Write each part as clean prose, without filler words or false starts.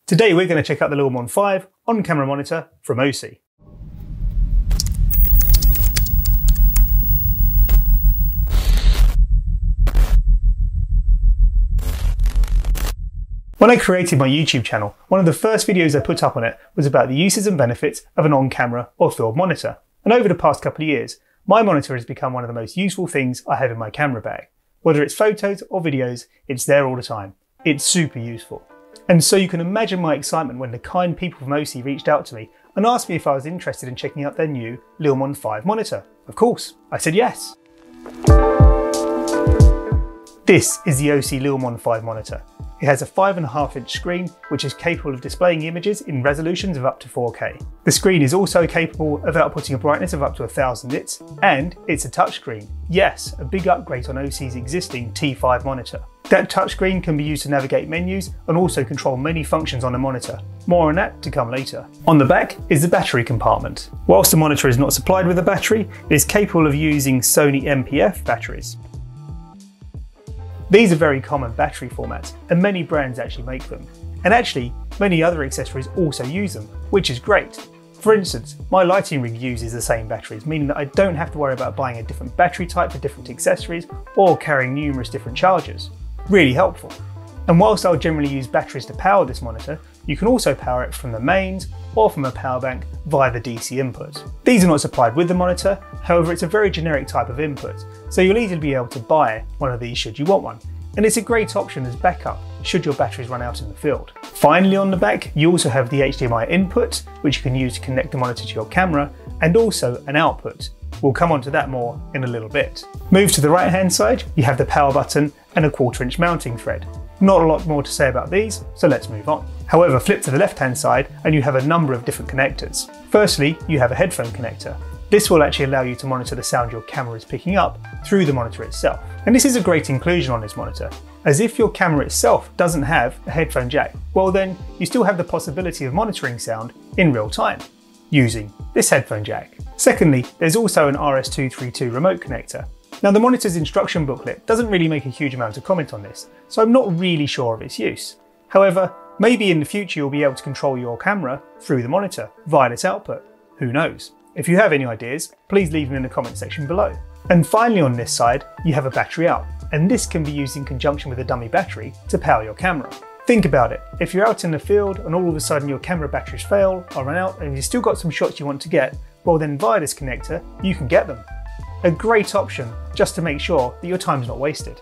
Today we're going to check out the Lilmon5 on-camera monitor from OSEE. When I created my YouTube channel, one of the first videos I put up on it was about the uses and benefits of an on-camera or field monitor. And over the past couple of years, my monitor has become one of the most useful things I have in my camera bag. Whether it's photos or videos, it's there all the time. It's super useful. And so you can imagine my excitement when the kind people from OSEE reached out to me and asked me if I was interested in checking out their new Lilmon5 monitor. Of course, I said yes. This is the OSEE Lilmon5 monitor. It has a 5.5-inch screen which is capable of displaying images in resolutions of up to 4K. The screen is also capable of outputting a brightness of up to 1000 nits, and it's a touchscreen. Yes, a big upgrade on OSEE's existing T5 monitor. That touchscreen can be used to navigate menus and also control many functions on the monitor. More on that to come later. On the back is the battery compartment. Whilst the monitor is not supplied with a battery, it is capable of using Sony MPF batteries. These are very common battery formats, and many brands actually make them. And actually, many other accessories also use them, which is great. For instance, my lighting rig uses the same batteries, meaning that I don't have to worry about buying a different battery type for different accessories or carrying numerous different chargers. Really helpful. And whilst I'll generally use batteries to power this monitor, you can also power it from the mains or from a power bank via the DC input. These are not supplied with the monitor, however it's a very generic type of input, so you'll easily be able to buy one of these should you want one. And it's a great option as backup should your batteries run out in the field. Finally, on the back, you also have the HDMI input, which you can use to connect the monitor to your camera, and also an output. We'll come on to that more in a little bit. Move to the right hand side, you have the power button and a 1/4-inch mounting thread. Not a lot more to say about these, so let's move on. However, flip to the left hand side and you have a number of different connectors. Firstly, you have a headphone connector. This will actually allow you to monitor the sound your camera is picking up through the monitor itself. And this is a great inclusion on this monitor, as if your camera itself doesn't have a headphone jack, well then you still have the possibility of monitoring sound in real time using this headphone jack. Secondly, there's also an RS232 remote connector. Now the monitor's instruction booklet doesn't really make a huge amount of comment on this, so I'm not really sure of its use. However, maybe in the future you'll be able to control your camera through the monitor via its output. Who knows? If you have any ideas, please leave them in the comment section below. And finally on this side, you have a battery out, and this can be used in conjunction with a dummy battery to power your camera. Think about it, if you're out in the field and all of a sudden your camera batteries fail or run out and you've still got some shots you want to get, well then via this connector, you can get them. A great option just to make sure that your time's not wasted.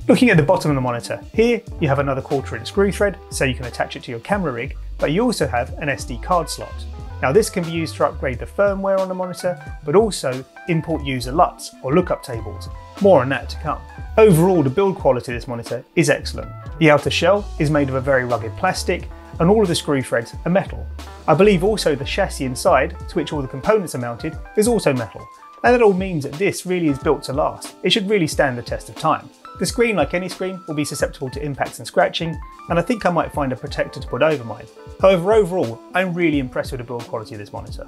Looking at the bottom of the monitor, here you have another 1/4-inch screw thread so you can attach it to your camera rig, but you also have an SD card slot. Now this can be used to upgrade the firmware on the monitor, but also import user LUTs or lookup tables. More on that to come. Overall, the build quality of this monitor is excellent. The outer shell is made of a very rugged plastic, and all of the screw threads are metal. I believe also the chassis inside, to which all the components are mounted, is also metal. And that all means that this really is built to last. It should really stand the test of time. The screen, like any screen, will be susceptible to impacts and scratching, and I think I might find a protector to put over mine. However, overall, I'm really impressed with the build quality of this monitor.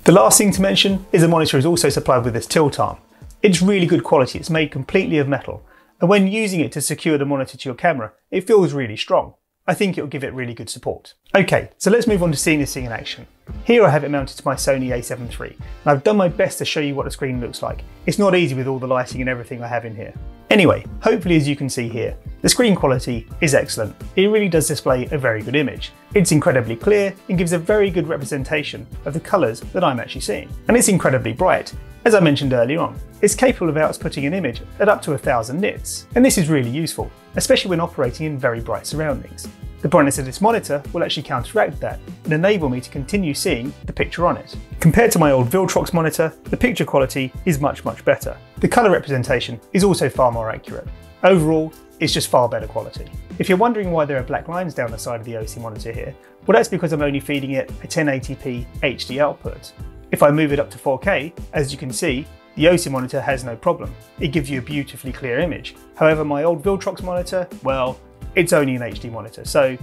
The last thing to mention is the monitor is also supplied with this tilt arm. It's really good quality, it's made completely of metal, and when using it to secure the monitor to your camera, it feels really strong. I think it'll give it really good support. Okay, so let's move on to seeing this thing in action. Here I have it mounted to my Sony a7 III, and I've done my best to show you what the screen looks like. It's not easy with all the lighting and everything I have in here. Anyway, hopefully as you can see here, the screen quality is excellent. It really does display a very good image. It's incredibly clear and gives a very good representation of the colours that I'm actually seeing. And it's incredibly bright. As I mentioned earlier on, it's capable of outputting an image at up to 1000 nits. And this is really useful, especially when operating in very bright surroundings. The brightness of this monitor will actually counteract that and enable me to continue seeing the picture on it. Compared to my old Viltrox monitor, the picture quality is much better. The colour representation is also far more accurate. Overall, it's just far better quality. If you're wondering why there are black lines down the side of the OSEE monitor here, well that's because I'm only feeding it a 1080p HD output. If I move it up to 4K, as you can see, the OSEE monitor has no problem. It gives you a beautifully clear image. However, my old Viltrox monitor, well, it's only an HD monitor, so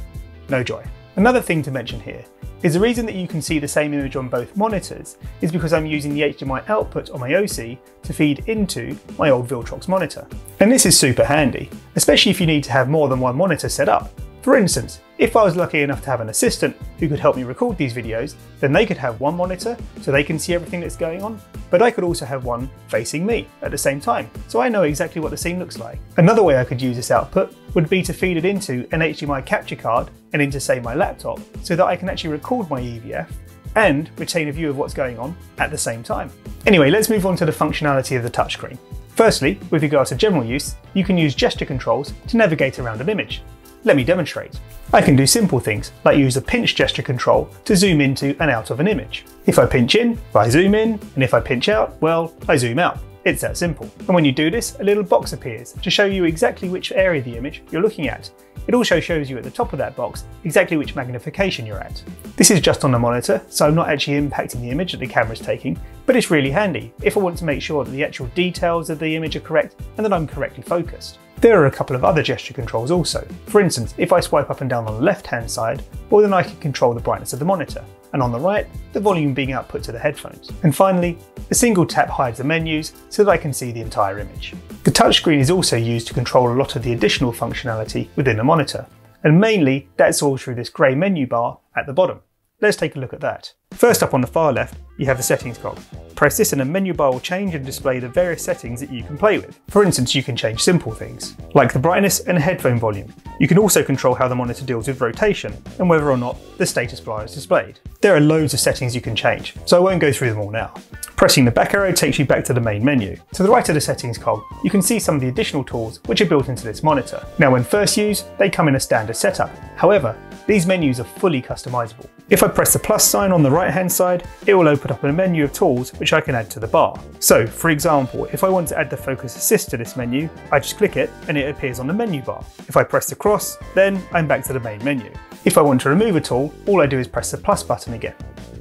no joy. Another thing to mention here is the reason that you can see the same image on both monitors is because I'm using the HDMI output on my OSEE to feed into my old Viltrox monitor. And this is super handy, especially if you need to have more than one monitor set up. For instance, if I was lucky enough to have an assistant who could help me record these videos, then they could have one monitor so they can see everything that's going on, but I could also have one facing me at the same time, so I know exactly what the scene looks like. Another way I could use this output would be to feed it into an HDMI capture card and into, say, my laptop, so that I can actually record my EVF and retain a view of what's going on at the same time. Anyway, let's move on to the functionality of the touchscreen. Firstly, with regards to general use, you can use gesture controls to navigate around an image. Let me demonstrate. I can do simple things, like use a pinch gesture control to zoom into and out of an image. If I pinch in, I zoom in, and if I pinch out, well, I zoom out. It's that simple. And when you do this, a little box appears to show you exactly which area of the image you're looking at. It also shows you at the top of that box exactly which magnification you're at. This is just on the monitor, so I'm not actually impacting the image that the camera's taking, but it's really handy if I want to make sure that the actual details of the image are correct and that I'm correctly focused. There are a couple of other gesture controls also. For instance, if I swipe up and down on the left hand side, well then I can control the brightness of the monitor, and on the right, the volume being output to the headphones. And finally, a single tap hides the menus so that I can see the entire image. The touchscreen is also used to control a lot of the additional functionality within the monitor, and mainly that's all through this grey menu bar at the bottom. Let's take a look at that. First up on the far left, you have the settings cog. Press this and a menu bar will change and display the various settings that you can play with. For instance, you can change simple things, like the brightness and headphone volume. You can also control how the monitor deals with rotation and whether or not the status bar is displayed. There are loads of settings you can change, so I won't go through them all now. Pressing the back arrow takes you back to the main menu. To the right of the settings cog, you can see some of the additional tools which are built into this monitor. Now when first used, they come in a standard setup. However, these menus are fully customizable. If I press the plus sign on the right hand side, it will open up a menu of tools which I can add to the bar. So for example, if I want to add the focus assist to this menu, I just click it and it appears on the menu bar. If I press the cross, then I'm back to the main menu. If I want to remove a tool, all I do is press the plus button again.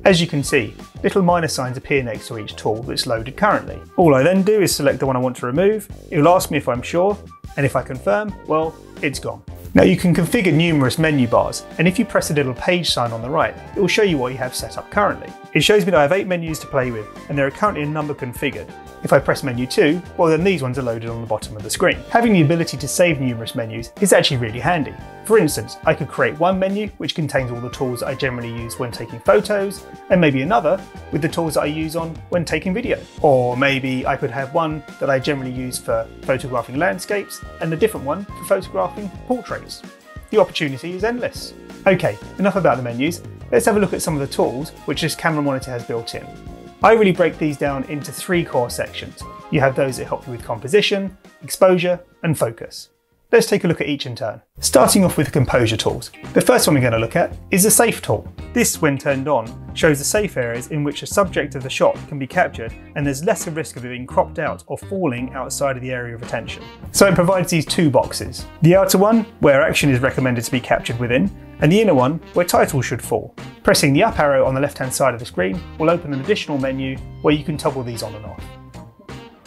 As you can see, little minus signs appear next to each tool that's loaded currently. All I then do is select the one I want to remove, it will ask me if I'm sure, and if I confirm, well, it's gone. Now you can configure numerous menu bars, and if you press the little page sign on the right, it will show you what you have set up currently. It shows me that I have 8 menus to play with, and there are currently a number configured. If I press menu 2, well then these ones are loaded on the bottom of the screen. Having the ability to save numerous menus is actually really handy. For instance, I could create one menu which contains all the tools that I generally use when taking photos, and maybe another with the tools that I use when taking video. Or maybe I could have one that I generally use for photographing landscapes, and a different one for photographing portraits. The opportunity is endless. Okay, enough about the menus. Let's have a look at some of the tools which this camera monitor has built in. I really break these down into 3 core sections. You have those that help you with composition, exposure, and focus. Let's take a look at each in turn. Starting off with the composure tools. The first one we're going to look at is the safe tool. This, when turned on, shows the safe areas in which the subject of the shot can be captured, and there's less of a risk of it being cropped out or falling outside of the area of attention. So it provides these 2 boxes. The outer one, where action is recommended to be captured within, and the inner one, where titles should fall. Pressing the up arrow on the left hand side of the screen will open an additional menu where you can toggle these on and off.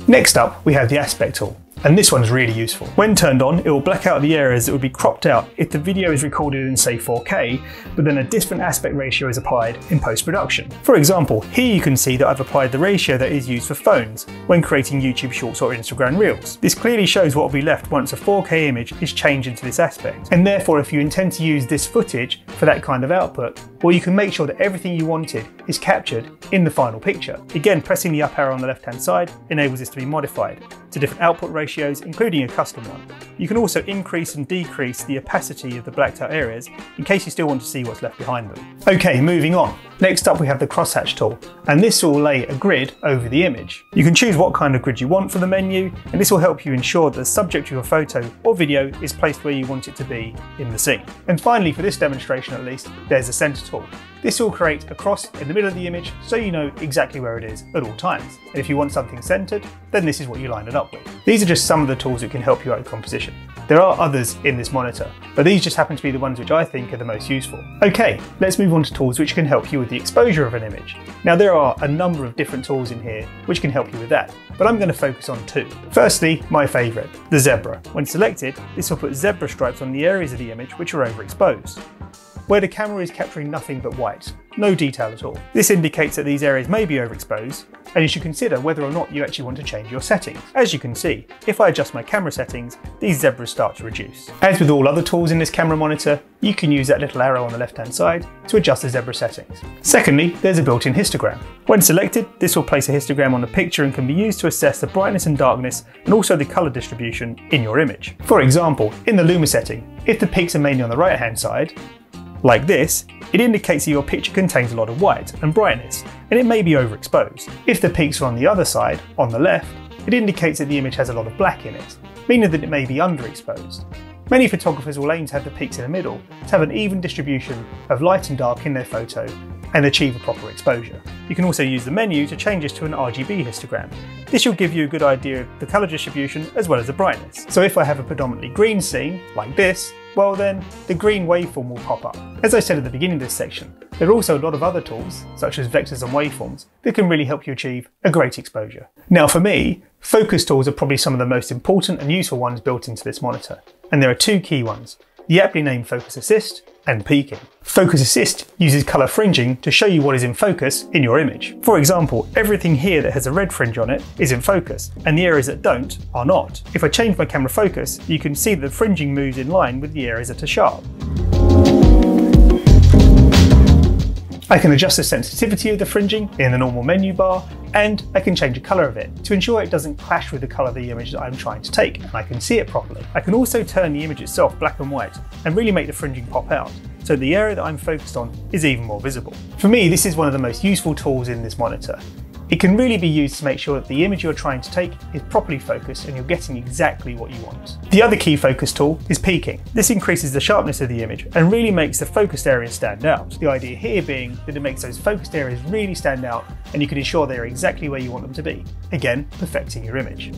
Next up, we have the aspect tool. And this one's really useful. When turned on, it will black out the areas that would be cropped out if the video is recorded in, say, 4K, but then a different aspect ratio is applied in post-production. For example, here you can see that I've applied the ratio that is used for phones when creating YouTube Shorts or Instagram Reels. This clearly shows what will be left once a 4K image is changed into this aspect. And therefore, if you intend to use this footage for that kind of output, well, you can make sure that everything you wanted is captured in the final picture. Again, pressing the up arrow on the left-hand side enables this to be modified to different output ratios, including a custom one. You can also increase and decrease the opacity of the blacked out areas in case you still want to see what's left behind them. Okay, moving on. Next up we have the crosshatch tool, and this will lay a grid over the image. You can choose what kind of grid you want for the menu, and this will help you ensure that the subject of your photo or video is placed where you want it to be in the scene. And finally, for this demonstration at least, there's the center tool. This will create a cross in the middle of the image so you know exactly where it is at all times. And if you want something centered, then this is what you line it up with. These are just some of the tools that can help you out with composition. There are others in this monitor, but these just happen to be the ones which I think are the most useful. Okay, let's move on to tools which can help you with the exposure of an image. Now there are a number of different tools in here which can help you with that, but I'm going to focus on 2. Firstly, my favourite, the zebra. When selected, this will put zebra stripes on the areas of the image which are overexposed, where the camera is capturing nothing but white, no detail at all. This indicates that these areas may be overexposed, and you should consider whether or not you actually want to change your settings. As you can see, if I adjust my camera settings, these zebras start to reduce. As with all other tools in this camera monitor, you can use that little arrow on the left hand side to adjust the zebra settings. Secondly, there's a built-in histogram. When selected, this will place a histogram on the picture and can be used to assess the brightness and darkness and also the colour distribution in your image. For example, in the Luma setting, if the peaks are mainly on the right hand side, like this, it indicates that your picture contains a lot of white and brightness, and it may be overexposed. If the peaks are on the other side, on the left, it indicates that the image has a lot of black in it, meaning that it may be underexposed. Many photographers will aim to have the peaks in the middle to have an even distribution of light and dark in their photo and achieve a proper exposure. You can also use the menu to change this to an RGB histogram. This will give you a good idea of the colour distribution as well as the brightness. So if I have a predominantly green scene, like this, well then, the green waveform will pop up. As I said at the beginning of this section, there are also a lot of other tools, such as vectors and waveforms, that can really help you achieve a great exposure. Now for me, focus tools are probably some of the most important and useful ones built into this monitor. And there are two key ones, the aptly named Focus Assist and peaking. Focus Assist uses colour fringing to show you what is in focus in your image. For example, everything here that has a red fringe on it is in focus, and the areas that don't are not. If I change my camera focus, you can see that the fringing moves in line with the areas that are sharp. I can adjust the sensitivity of the fringing in the normal menu bar, and I can change the colour of it to ensure it doesn't clash with the colour of the image that I'm trying to take and I can see it properly. I can also turn the image itself black and white and really make the fringing pop out, so the area that I'm focused on is even more visible. For me, this is one of the most useful tools in this monitor. It can really be used to make sure that the image you're trying to take is properly focused and you're getting exactly what you want. The other key focus tool is peaking. This increases the sharpness of the image and really makes the focused areas stand out. The idea here being that it makes those focused areas really stand out and you can ensure they're exactly where you want them to be. Again, perfecting your image.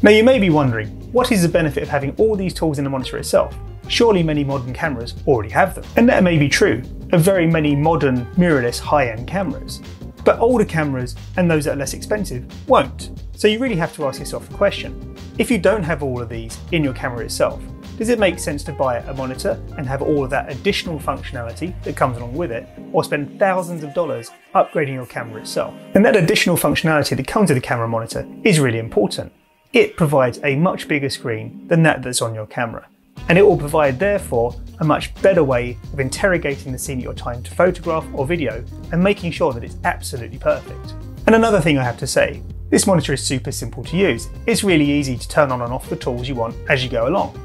Now you may be wondering, what is the benefit of having all these tools in the monitor itself? Surely many modern cameras already have them. And that may be true of very many modern mirrorless high-end cameras. But older cameras and those that are less expensive won't. So you really have to ask yourself the question, if you don't have all of these in your camera itself, does it make sense to buy a monitor and have all of that additional functionality that comes along with it, or spend thousands of dollars upgrading your camera itself? And that additional functionality that comes with a camera monitor is really important. It provides a much bigger screen than that's on your camera. And it will provide, therefore, a much better way of interrogating the scene at your time to photograph or video and making sure that it's absolutely perfect. And another thing I have to say, this monitor is super simple to use. It's really easy to turn on and off the tools you want as you go along.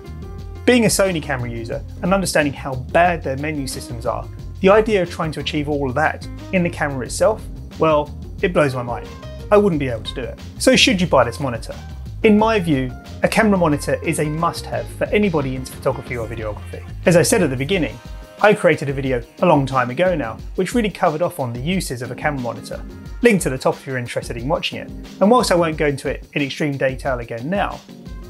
Being a Sony camera user and understanding how bad their menu systems are, the idea of trying to achieve all of that in the camera itself, well, it blows my mind. I wouldn't be able to do it. So should you buy this monitor? In my view, a camera monitor is a must-have for anybody into photography or videography. As I said at the beginning, I created a video a long time ago now, which really covered off on the uses of a camera monitor. Linked to the top if you're interested in watching it. And whilst I won't go into it in extreme detail again now,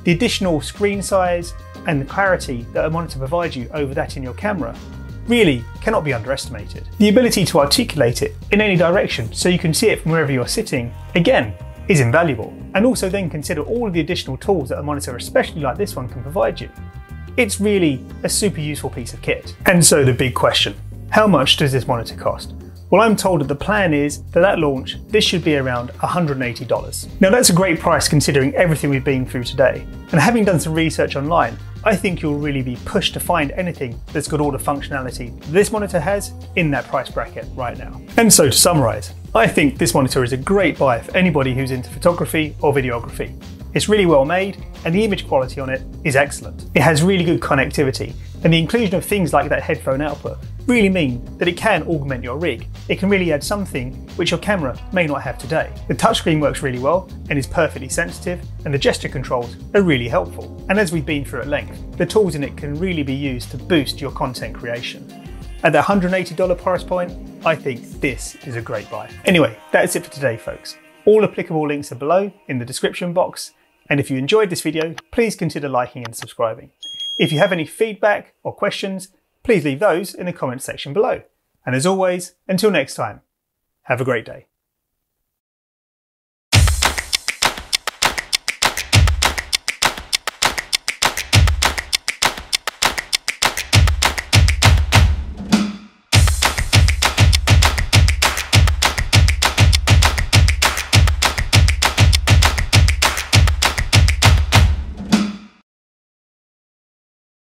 the additional screen size and the clarity that a monitor provides you over that in your camera really cannot be underestimated. The ability to articulate it in any direction so you can see it from wherever you're sitting, again, is invaluable. And also then consider all of the additional tools that a monitor, especially like this one, can provide you. It's really a super useful piece of kit. And so the big question, how much does this monitor cost? Well, I'm told that the plan is that at launch, this should be around $180. Now that's a great price considering everything we've been through today. And having done some research online, I think you'll really be pushed to find anything that's got all the functionality this monitor has in that price bracket right now. And so to summarise, I think this monitor is a great buy for anybody who's into photography or videography. It's really well made and the image quality on it is excellent. It has really good connectivity and the inclusion of things like that headphone output really mean that it can augment your rig. It can really add something which your camera may not have today. The touchscreen works really well and is perfectly sensitive, and the gesture controls are really helpful. And as we've been through at length, the tools in it can really be used to boost your content creation. At the $180 price point, I think this is a great buy. Anyway, that's it for today, folks. All applicable links are below in the description box, and if you enjoyed this video, please consider liking and subscribing. If you have any feedback or questions, please leave those in the comments section below. And as always, until next time, have a great day.